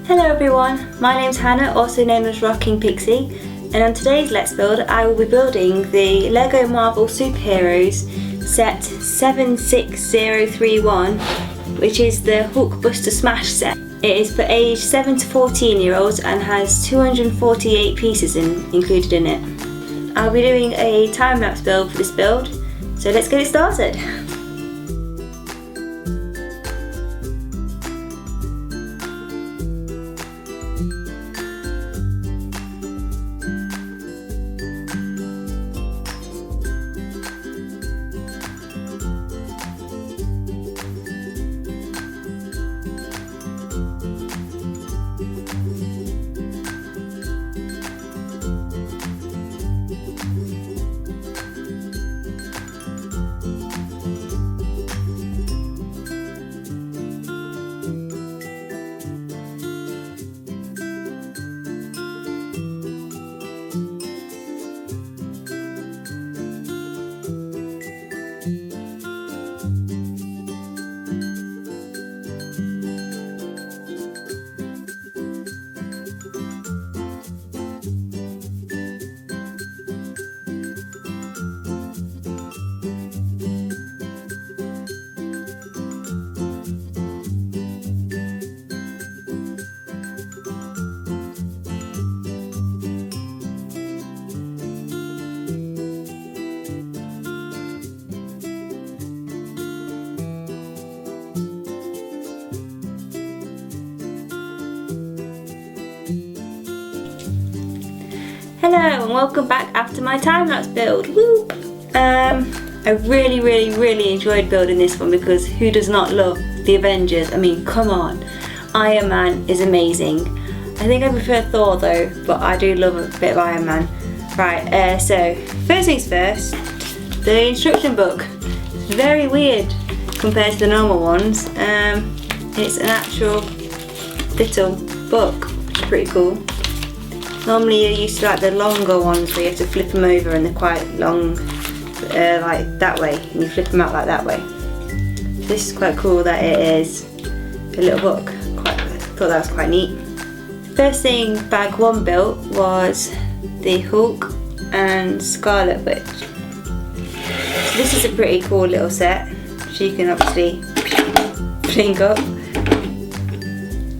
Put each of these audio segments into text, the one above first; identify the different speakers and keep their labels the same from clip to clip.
Speaker 1: Hello everyone, my name's Hannah, also known as Rocking Pixie, and on today's Let's Build I will be building the LEGO Marvel Superheroes set 76031, which is the Hulkbuster Smash set. It is for age 7 to 14 year olds and has 248 pieces included in it. I'll be doing a time-lapse build for this build, so let's get it started. Hello and welcome back after my time-lapse build. Woo! I really enjoyed building this one because who does not love the Avengers? I mean, come on. Iron Man is amazing. I think I prefer Thor though, but I do love a bit of Iron Man. Right, so first things first, the instruction book. It's very weird compared to the normal ones. It's an actual little book, which is pretty cool. Normally you're used to like the longer ones where you have to flip them over and they're quite long, like that way, and you flip them out like that way. This is quite cool that it is a little book. I thought that was quite neat. First thing bag one built was the Hulk and Scarlet Witch. So this is a pretty cool little set, which you can obviously fling up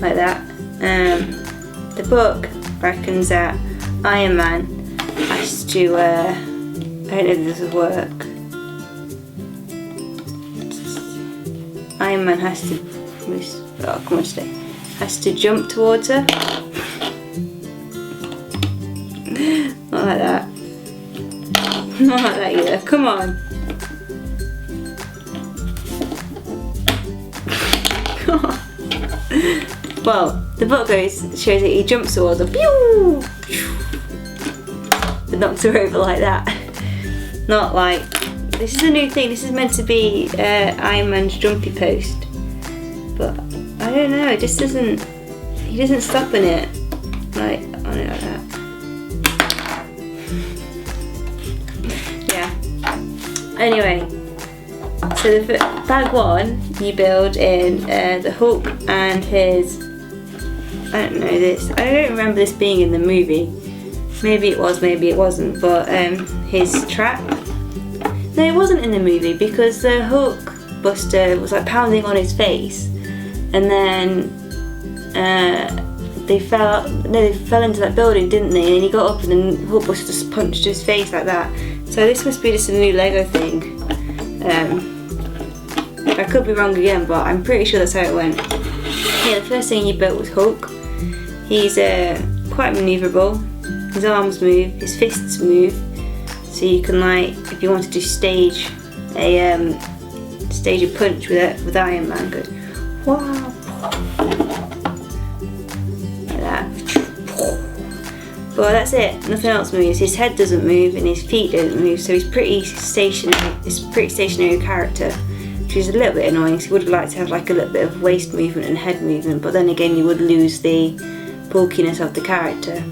Speaker 1: like that. The book reckons that Iron Man has to, I don't know if this will work. Iron Man has to, oh come on stay, has to jump towards her. Not like that. Not like that either, come on. Come on. Well, the book shows that he jumps towards her, pew, but knocks her over like that. Not like, this is a new thing, this is meant to be Iron Man's jumpy post, but I don't know, it just doesn't, he doesn't stop in it, like, on it like that. Yeah, anyway, so the bag one, you build in the Hulk and his, I don't know this, I don't remember this being in the movie. Maybe it was, maybe it wasn't, but his trap. No, it wasn't in the movie because the Hulkbuster was like pounding on his face, and then they fell into that building, didn't they? And he got up and then Hulkbuster just punched his face like that. So this must be just a new Lego thing. I could be wrong again, but I'm pretty sure that's how it went. Yeah, the first thing he built was Hulk. He's quite manoeuvrable. His arms move, his fists move. So you can, like, if you wanted to stage a punch with Iron Man, go wow, like that. But that's it. Nothing else moves. His head doesn't move and his feet don't move. So he's pretty stationary. He's a pretty stationary character, which is a little bit annoying. So you would have liked to have like a little bit of waist movement and head movement, but then again you would lose the bulkiness of the character.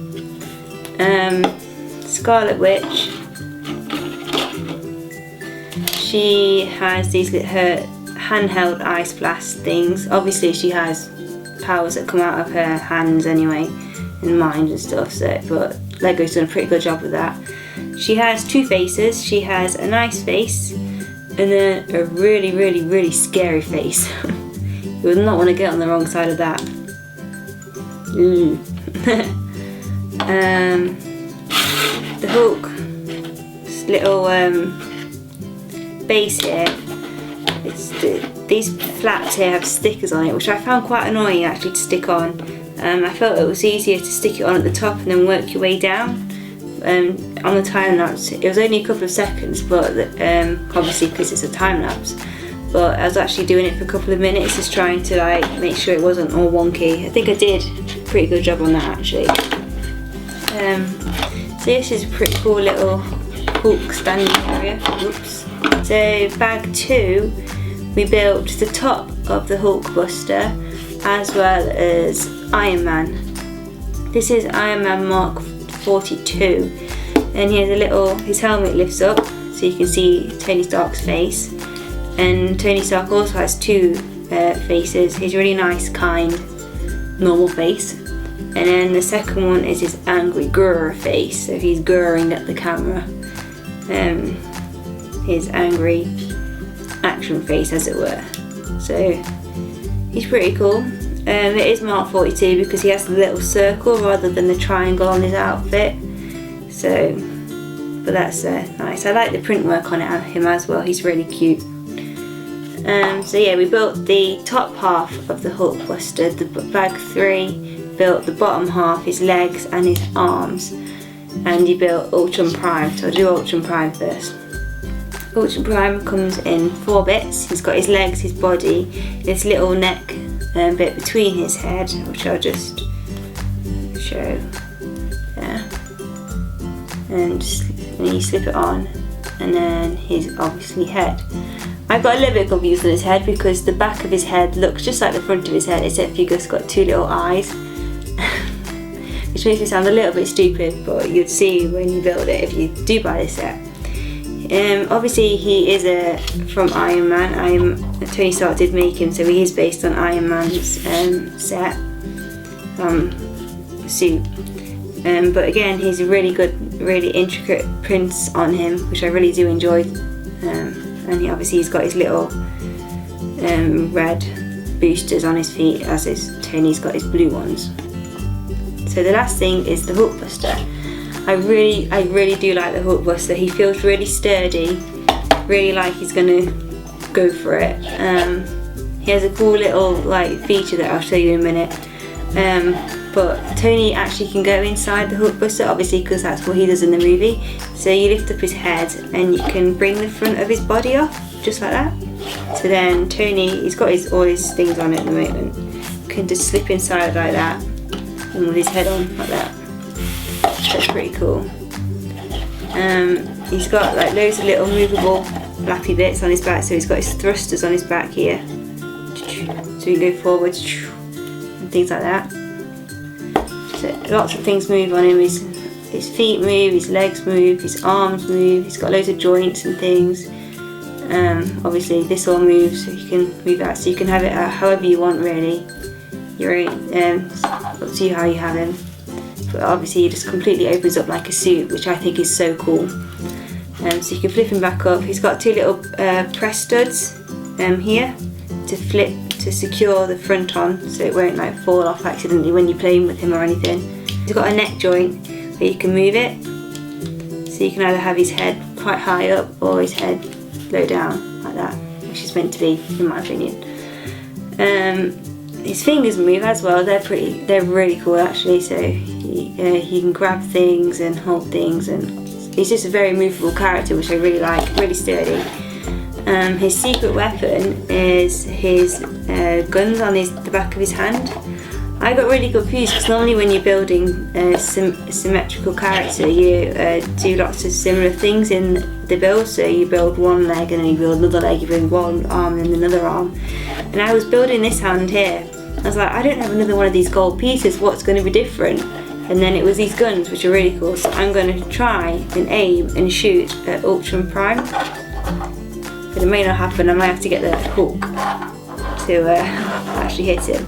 Speaker 1: Scarlet Witch, she has these her handheld ice blast things. Obviously she has powers that come out of her hands anyway, and mind and stuff. So, but Lego's done a pretty good job with that. She has 2 faces. She has a nice face and then a really, really, really scary face. You would not want to get on the wrong side of that. Ooh. The Hulk, this little base here, these flaps here have stickers on it, which I found quite annoying actually to stick on. I felt it was easier to stick it on at the top and then work your way down. On the time lapse, it was only a couple of seconds, but obviously because it's a time lapse. But I was actually doing it for a couple of minutes, just trying to like make sure it wasn't all wonky. I think I did a pretty good job on that actually. So this is a pretty cool little Hulk standing area. Oops. So bag 2, we built the top of the Hulk Buster as well as Iron Man. This is Iron Man Mark 42, and he has a little, his helmet lifts up so you can see Tony Stark's face, and Tony Stark also has 2 faces. His really nice, kind, normal face, and then the second one is his angry grr face, so he's grrring at the camera. His angry action face, as it were. So he's pretty cool. It is Mark 42 because he has the little circle rather than the triangle on his outfit. So, but that's nice. I like the print work on him as well. He's really cute. So yeah, we built the top half of the Hulk Buster. The bag 3 built the bottom half, his legs and his arms, and you built Ultron Prime. So I'll do Ultron Prime first. Ultron Prime comes in 4 bits. He's got his legs, his body, this little neck bit between his head, which I'll just show there, and you slip it on, and then his obviously head. I got a little bit confused on his head because the back of his head looks just like the front of his head, except he just got 2 little eyes. Which makes me sound a little bit stupid, but you'd see when you build it if you do buy this set. Obviously he is from Iron Man. Tony Stark did make him, so he is based on Iron Man's set suit. But again, he's a really good, really intricate prints on him, which I really do enjoy. And he's got his little red boosters on his feet, as Tony's got his blue ones. So the last thing is the Hulk Buster. I really do like the Hulk Buster. He feels really sturdy, really like he's gonna go for it. He has a cool little like feature that I'll show you in a minute. But Tony actually can go inside the Hulk Buster, obviously because that's what he does in the movie. So you lift up his head and you can bring the front of his body off, just like that. So then Tony, he's got all his things on at the moment, can just slip inside like that, and with his head on like that. That's pretty cool. He's got like loads of little movable flappy bits on his back, so he's got his thrusters on his back here, so you go forwards and things like that. So lots of things move on him. His feet move, his legs move, his arms move. He's got loads of joints and things. Obviously this all moves, so you can move that, so you can have it however you want really. Up to you how you have him. But obviously he just completely opens up like a suit, which I think is so cool. So you can flip him back up. He's got 2 little press studs here to flip to secure the front on, so it won't like fall off accidentally when you're playing with him or anything. He's got a neck joint where you can move it, so you can either have his head quite high up or his head low down like that, which is meant to be, in my opinion. His fingers move as well. They're really cool actually. So he can grab things and hold things, and he's just a very movable character, which I really like. Really sturdy. His secret weapon is his guns on the back of his hand. I got really confused because normally when you're building a symmetrical character, you do lots of similar things in the build. So you build one leg and then you build another leg, you build one arm and another arm. And I was building this hand here. I was like, I don't have another one of these gold pieces, what's going to be different? And then it was these guns, which are really cool. So I'm going to try and aim and shoot at Ultron Prime. But it may not happen, I might have to get the Hulk to actually hit him.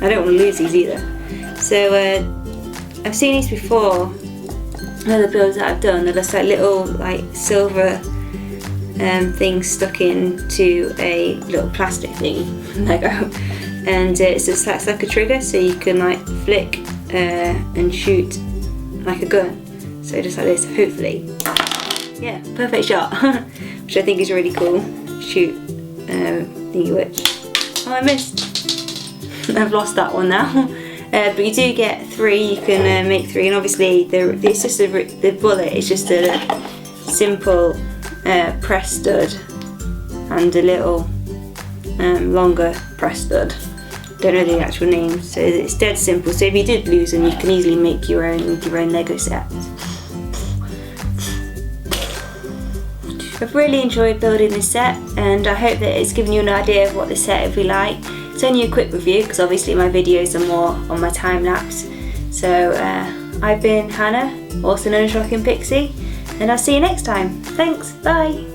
Speaker 1: I don't want to lose these either. So I've seen these before, other builds that I've done. They're just like little like silver things stuck into a little plastic thing, Lego, and it's just that's like a trigger, so you can like flick and shoot like a gun. So just like this, hopefully. Yeah, perfect shot, which I think is really cool. Shoot thingy witch. Oh, I missed. I've lost that one now. But you do get 3. You can make 3, and obviously it's just the bullet is just a simple press stud and a little longer press stud. Don't know the actual name, so it's dead simple. So if you did lose them, you can easily make your own with your own Lego sets. I've really enjoyed building this set, and I hope that it's given you an idea of what this set would be like. It's only a quick review because obviously my videos are more on my time lapse. So I've been Hannah, also known as Rockin' Pixie, and I'll see you next time. Thanks, bye!